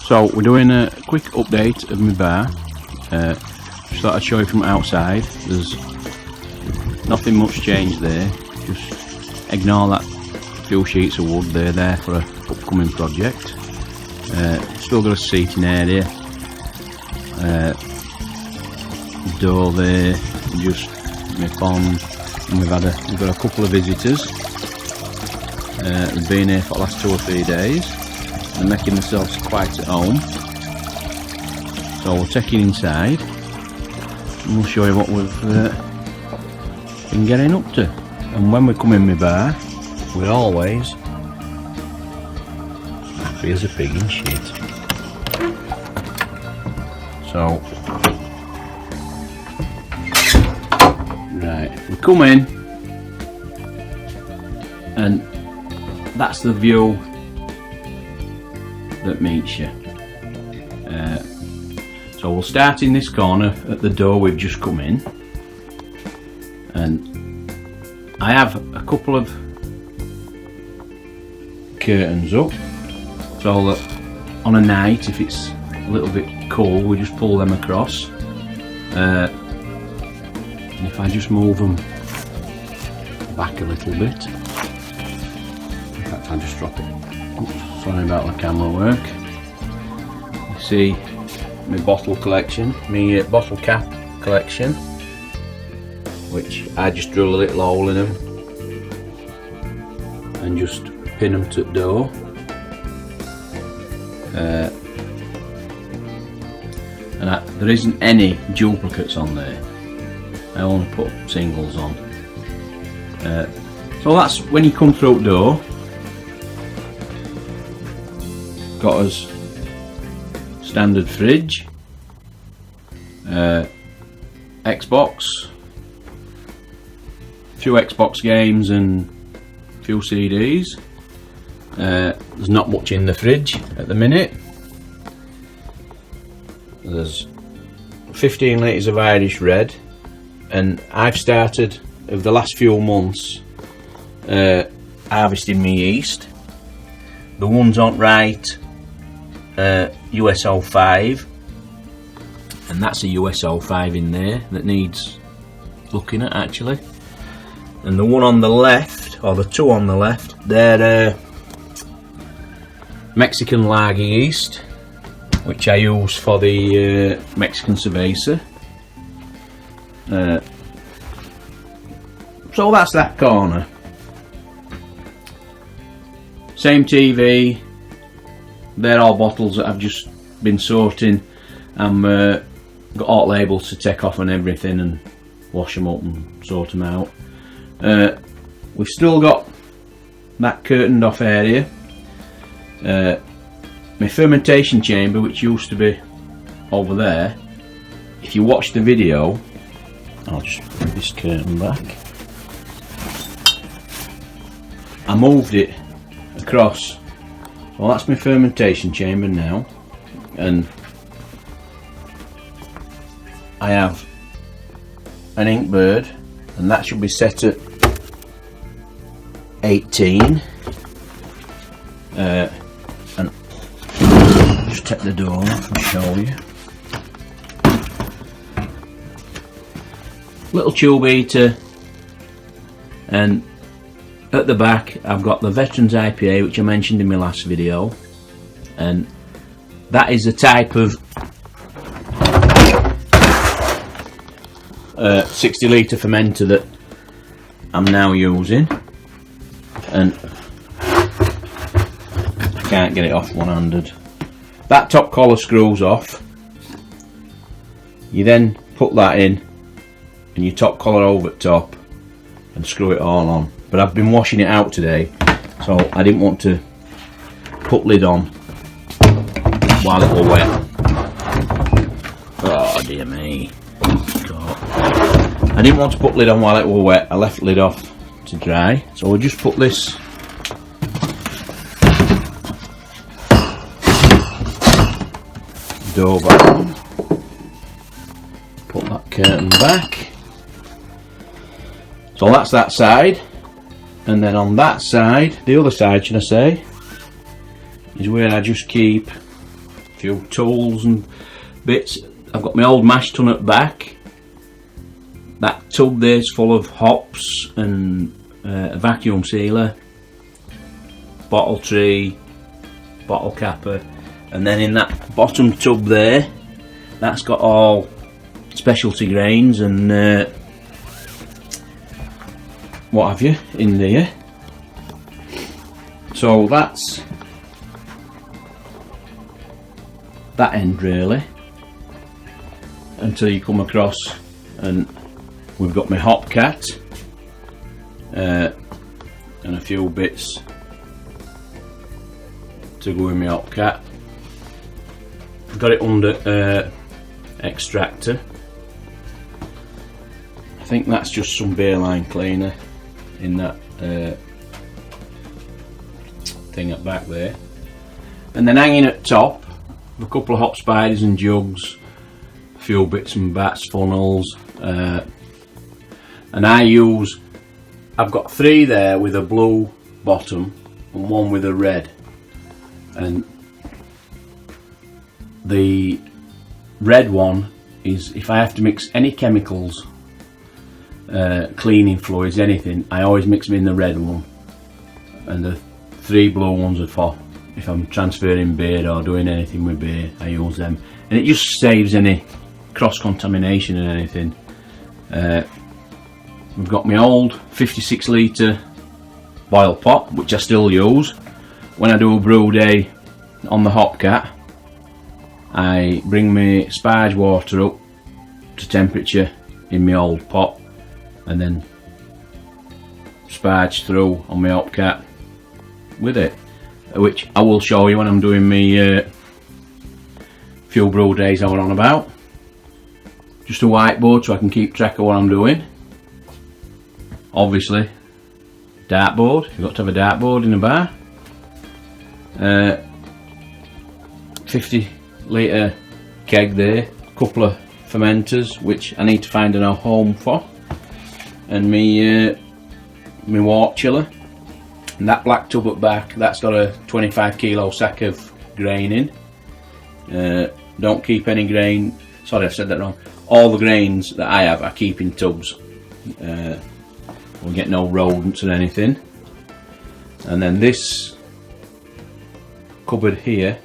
So we're doing a quick update of my bar. Just thought I'd show you from outside. There's nothing much changed there. Just ignore that few sheets of wood. They're there for an upcoming project. Still got a seating area. Door there. Just my pond. And we've got a couple of visitors. They've been here for the last 2 or 3 days. They're making themselves quite at home. So we'll take you inside and we'll show you what we've been getting up to. And when we come in my bar, we're always happy as a pig in shit. So, right, we come in and that's the view that meets you. So we'll start in this corner at the door we've just come in, and I have a couple of curtains up so that on a night, if it's a little bit cold, we just pull them across. And if I just move them back a little bit, in fact I'll just drop it. Oops, sorry about the camera work. You see my bottle collection, my bottle cap collection, which I just drill a little hole in them and just pin them to the door. There isn't any duplicates on there. I only put singles on. So that's when you come through the door. Got us standard fridge, Xbox, a few Xbox games and a few CDs. There's not much in the fridge at the minute. There's 15 litres of Irish red, and I've started over the last few months harvesting my yeast. The ones aren't right. USO5, and that's a USO5 in there that needs looking at actually, and the one on the left, or the two on the left, they're Mexican lager yeast, which I use for the Mexican cerveza. So that's that corner. Same TV. They're all bottles that I've just been sorting. Got all labels to take off and everything, and wash them up and sort them out. We've still got that curtained off area. My fermentation chamber, which used to be over there, if you watch the video, I'll just put this curtain back. I moved it across. Well, that's my fermentation chamber now, and I have an ink bird, and that should be set at 18. And just take the door off and show you. Little tube heater, and at the back I've got the Veterans IPA, which I mentioned in my last video, and that is a type of 60 litre fermenter that I'm now using, and I can't get it off one-handed. That top collar screws off. You then put that in and your top collar over the top and screw it all on. But I've been washing it out today, so I didn't want to put lid on while it was wet. Oh dear me. God. I didn't want to put lid on while it was wet. I left lid off to dry, so we'll just put this door back on. Put that curtain back. So that's that side, and then on that side, the other side should I say, is where I just keep few tools and bits. I've got my old mash tun at back. That tub there's full of hops and a vacuum sealer, bottle tree, bottle capper, and then in that bottom tub there, that's got all specialty grains and what have you in there. So that's that end really, until you come across and we've got my hop cat and a few bits to go in my hop cat. I've got it under extractor. I think that's just some beer line cleaner in that thing at back there. And then hanging at top, a couple of hop spiders and jugs, a few bits and bats, funnels, and I've got 3 there with a blue bottom and 1 with a red, and the red one is if I have to mix any chemicals, cleaning fluids, anything, I always mix them in the red one, and the 3 blue ones are for if I'm transferring beer or doing anything with beer. I use them, and it just saves any cross-contamination and anything. We've got my old 56 litre boil pot, which I still use when I do a brew day on the hop cat. I bring my sparge water up to temperature in my old pot and then sparge through on my hop cat with it, which I will show you when I'm doing my few brew days I were on about. Just a whiteboard so I can keep track of what I'm doing. Obviously, dartboard, you've got to have a dartboard in a bar. 50 litre keg there, a couple of fermenters which I need to find a home for, and me wort chiller. And that black tub at back, that's got a 25 kilo sack of grain in. Don't keep any grain, sorry I've said that wrong, all the grains that I have I keep in tubs. We'll get no rodents or anything. And then this cupboard here,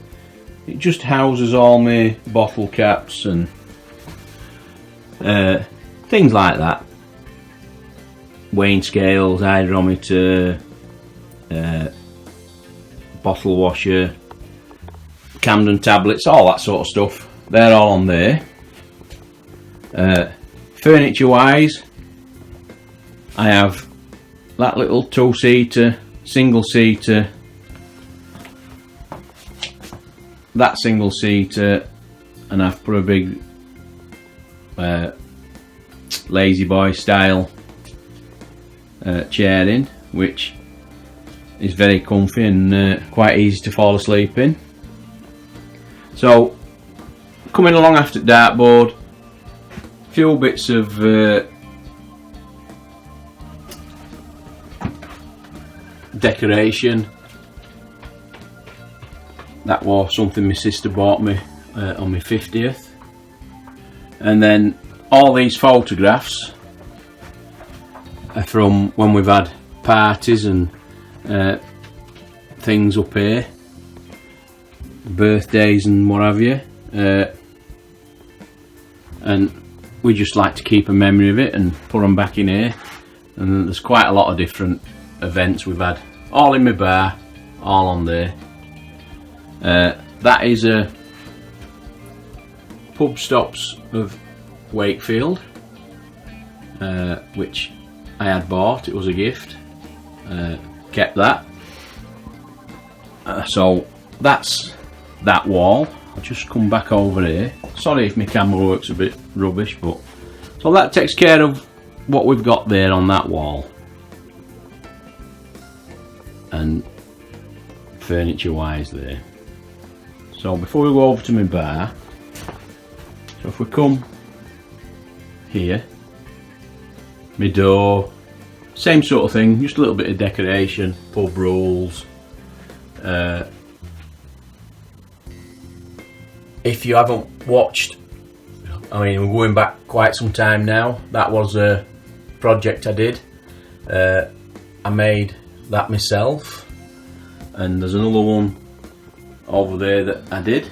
it just houses all my bottle caps and things like that. Weighing scales, hydrometer, bottle washer, Camden tablets, all that sort of stuff. They're all on there. Furniture wise, I have that little 2-seater, single-seater, that single-seater, and I've put a big lazy boy style chair in, which is very comfy and quite easy to fall asleep in. So coming along after dartboard, a few bits of decoration. That was something my sister bought me on my 50th. And then all these photographs are from when we've had parties and things up here, birthdays and what have you, and we just like to keep a memory of it and put them back in here. And there's quite a lot of different events we've had, all in my bar, all on there. That is a Pub Stops of Wakefield, which I had bought, it was a gift, kept that. So that's that wall. I'll just come back over here. Sorry if my camera works a bit rubbish, but so that takes care of what we've got there on that wall. And furniture wise there. So before we go over to my bar, so if we come here, my door, same sort of thing, just a little bit of decoration, pub rules, if you haven't watched, I mean, we're going back quite some time now. That was a project I did. I made that myself, and there's another one over there that I did.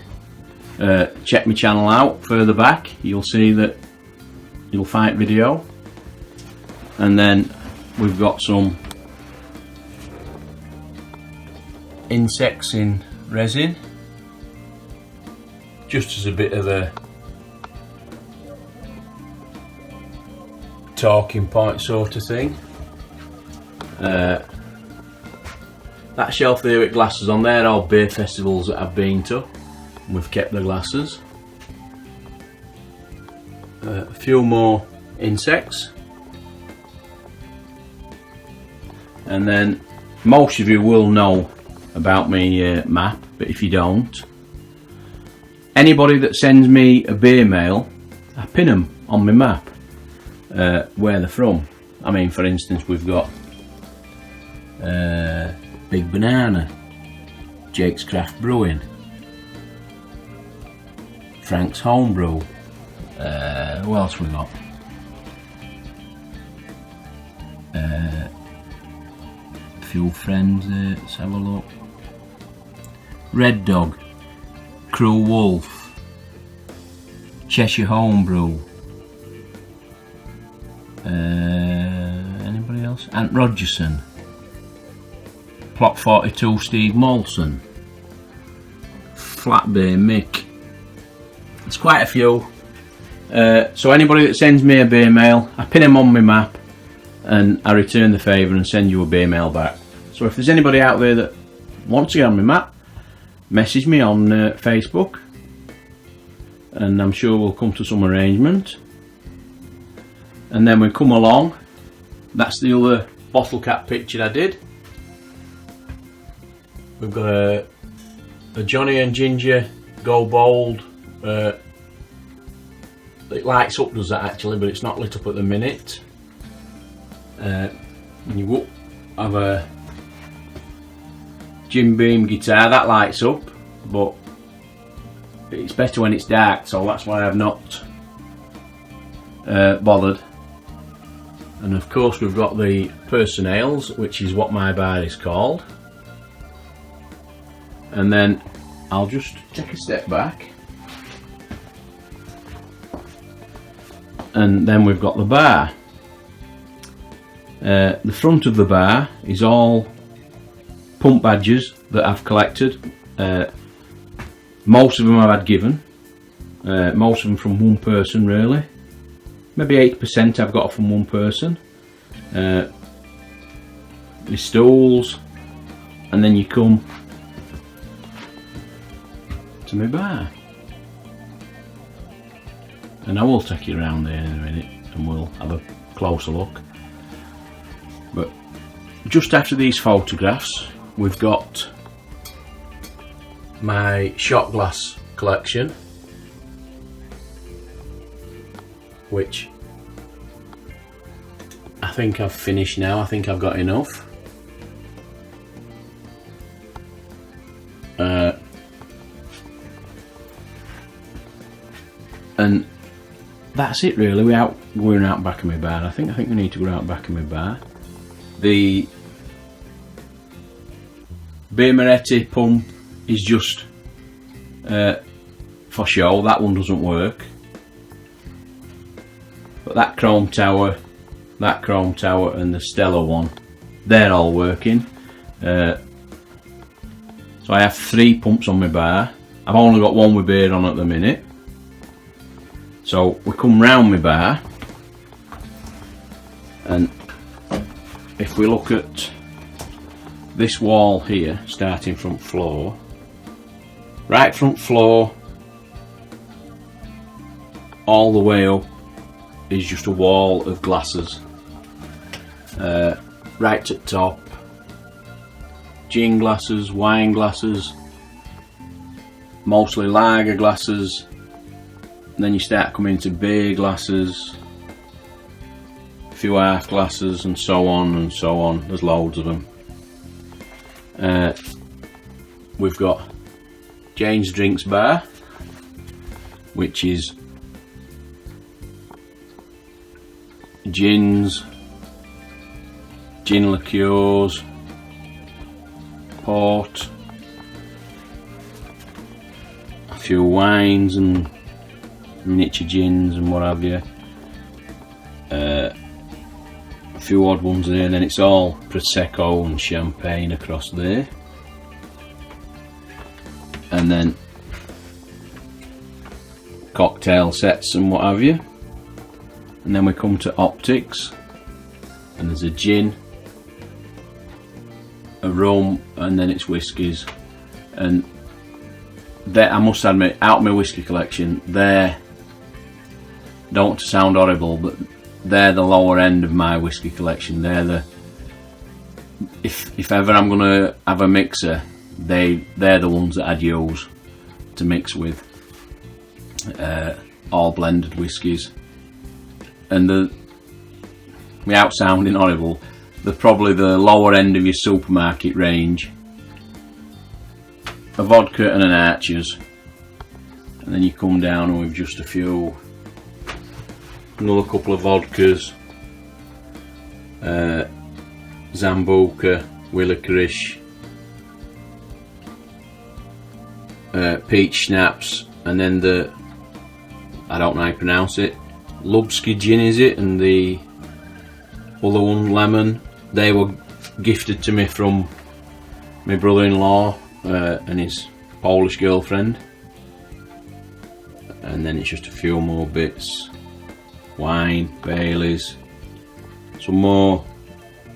Check my channel out further back, you'll see that you'll find video. And then we've got some insects in resin, just as a bit of a talking point sort of thing. That shelf there with glasses on there, all beer festivals that I've been to. We've kept the glasses. A few more insects. And then most of you will know about my map, but if you don't, anybody that sends me a beer mail, I pin them on my map where they're from. I mean, for instance, we've got Big Banana, Jake's Craft Brewing, Frank's Homebrew, who else we got? A few friends there, let's have a look. Red Dog, Cruel Wolf, Cheshire Homebrew, anybody else? Ant Rogerson, Plot 42 Steve Molson, Flat Bear Mick. There's quite a few. So anybody that sends me a beer mail, I pin them on my map and I return the favour and send you a beer mail back. So if there's anybody out there that wants to get on my map, message me on Facebook and I'm sure we'll come to some arrangement. And then we come along, that's the other bottle cap picture I did. We've got a Johnny and Ginger Go Bold. It lights up, does that actually, but it's not lit up at the minute. You have a Jim Beam guitar that lights up, but it's better when it's dark, so that's why I've not bothered. And of course we've got the Personales, which is what my bar is called. And then I'll just take a step back. And then we've got the bar. The front of the bar is all pump badges that I've collected. Most of them I've had given. Most of them from one person really. Maybe 8% I've got from one person. The stools, and then you come to my bar. And I will take you around there in a minute and we'll have a closer look. But just after these photographs, we've got my shot glass collection, which I think I've finished now. I think I've got enough. And that's it really. We're going out back of my bar. I think we need to go out back of my bar. The Beer Moretti pump is just for show. That one doesn't work. But that chrome tower, and the Stella one, they're all working. So I have 3 pumps on my bar. I've only got one with beer on at the minute. So we come round my bar, and if we look at this wall here, starting front floor, right front floor all the way up is just a wall of glasses. Right at top, gin glasses, wine glasses, mostly lager glasses. And then you start coming to beer glasses, a few half glasses, and so on and so on. There's loads of them. We've got Jane's Drinks Bar, which is gins, gin liqueurs, port, a few wines and miniature gins and what have you, a few odd ones there, and then it's all prosecco and champagne across there, and then cocktail sets and what have you. And then we come to optics, and there's a gin, a rum, and then it's whiskies. And there, I must admit, out of my whiskey collection, they're, don't want to sound horrible, but they're the lower end of my whiskey collection. They're the, if ever I'm gonna have a mixer, they're the ones that I'd use to mix with, all blended whiskies. And without sounding horrible, they're probably the lower end of your supermarket range. A vodka and an Archer's, and then you come down with just a few, another couple of vodkas, Zambuca, Willikerish, peach schnapps, and then the, I don't know how you pronounce it, Lubski gin is it, and the other one, lemon. They were gifted to me from my brother-in-law and his Polish girlfriend. And then it's just a few more bits, wine, Baileys, some more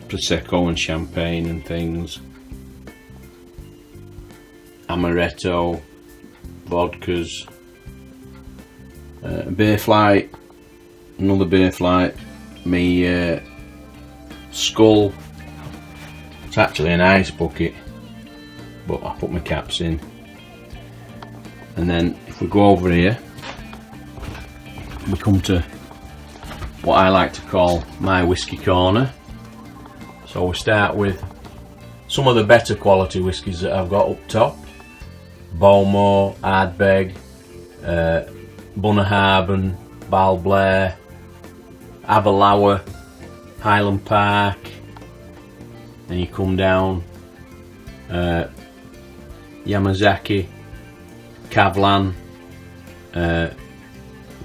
prosecco and champagne and things, amaretto, vodkas, beer flight, another beer flight, me skull. It's actually an ice bucket, but I put my caps in. And then if we go over here, we come to what I like to call my whiskey corner. So we start with some of the better quality whiskies that I've got up top: Bowmore, Ardbeg, Bunnahabhain, Balblair, Aberlour, Highland Park. Then you come down, Yamazaki, Kavlan,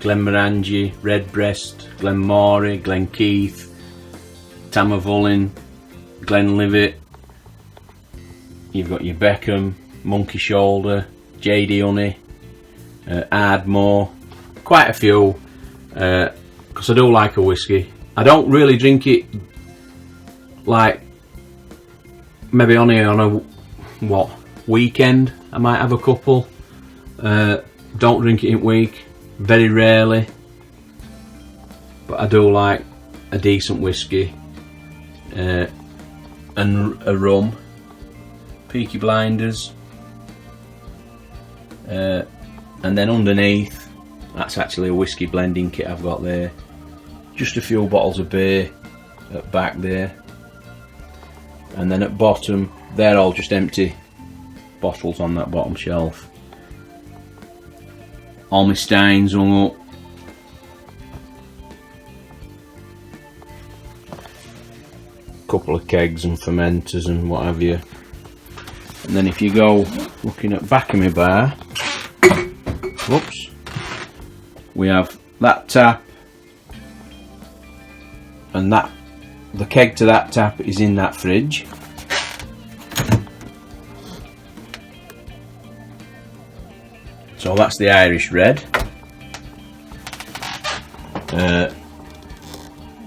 Glenmorangie, Redbreast, Glenmory, Glenkeith, Tamavullin, Glenlivet. You've got your Beckham, Monkey Shoulder, JD Honey, Ardmore, quite a few, because I do like a whiskey. I don't really drink it, like, maybe only on a weekend I might have a couple. Don't drink it in week, very rarely, but I do like a decent whiskey, and a rum. Peaky Blinders, and then underneath, that's actually a whiskey blending kit I've got there. Just a few bottles of beer at back there, and then at bottom, they're all just empty bottles on that bottom shelf. All my steins hung up. Couple of kegs and fermenters and what have you. And then if you go looking at back of my bar, whoops, we have that tap, and that, the keg to that tap is in that fridge. So that's the Irish Red.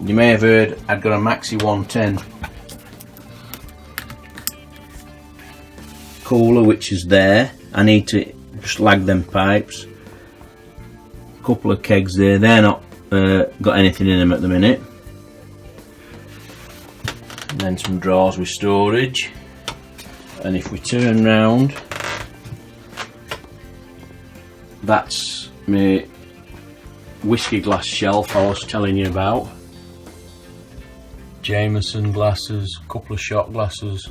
You may have heard I'd got a Maxi 110 cooler, which is there. I need to just lag them pipes. A couple of kegs there. They're not got anything in them at the minute. And then some drawers with storage. And if we turn round, that's my whiskey glass shelf I was telling you about. Jameson glasses, a couple of shot glasses,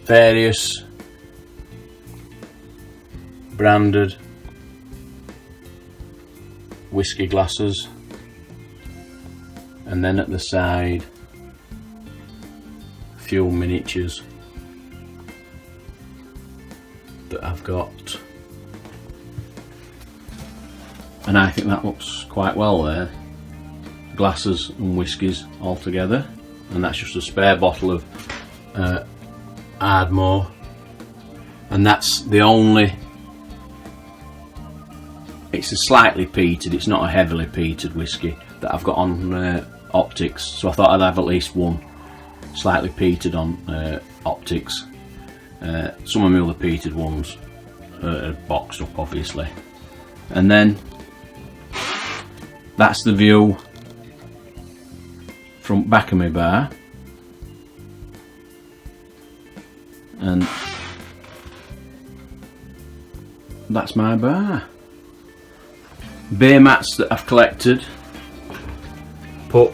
various branded whiskey glasses, and then at the side a few miniatures that I've got, and I think that looks quite well there, glasses and whiskies all together. And that's just a spare bottle of Ardmore, and that's the only, it's a slightly peated, it's not a heavily peated whiskey that I've got on optics, so I thought I'd have at least one slightly peated on optics. Some of my other peated ones are boxed up obviously. And then that's the view from back of my bar, and that's my bar. Beer mats that I've collected, put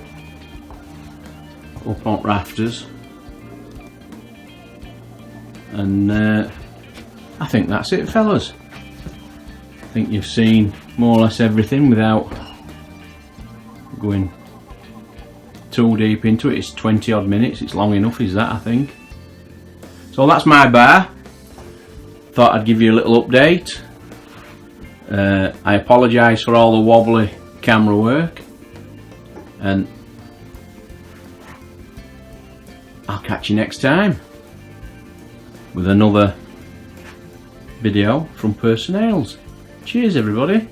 up on rafters, and I think that's it, fellas. I think you've seen more or less everything without going too deep into it. It's 20 odd minutes, it's long enough, is that, I think. So that's my bar. Thought I'd give you a little update. I apologise for all the wobbly camera work, and I'll catch you next time with another video from Personnels. Cheers everybody.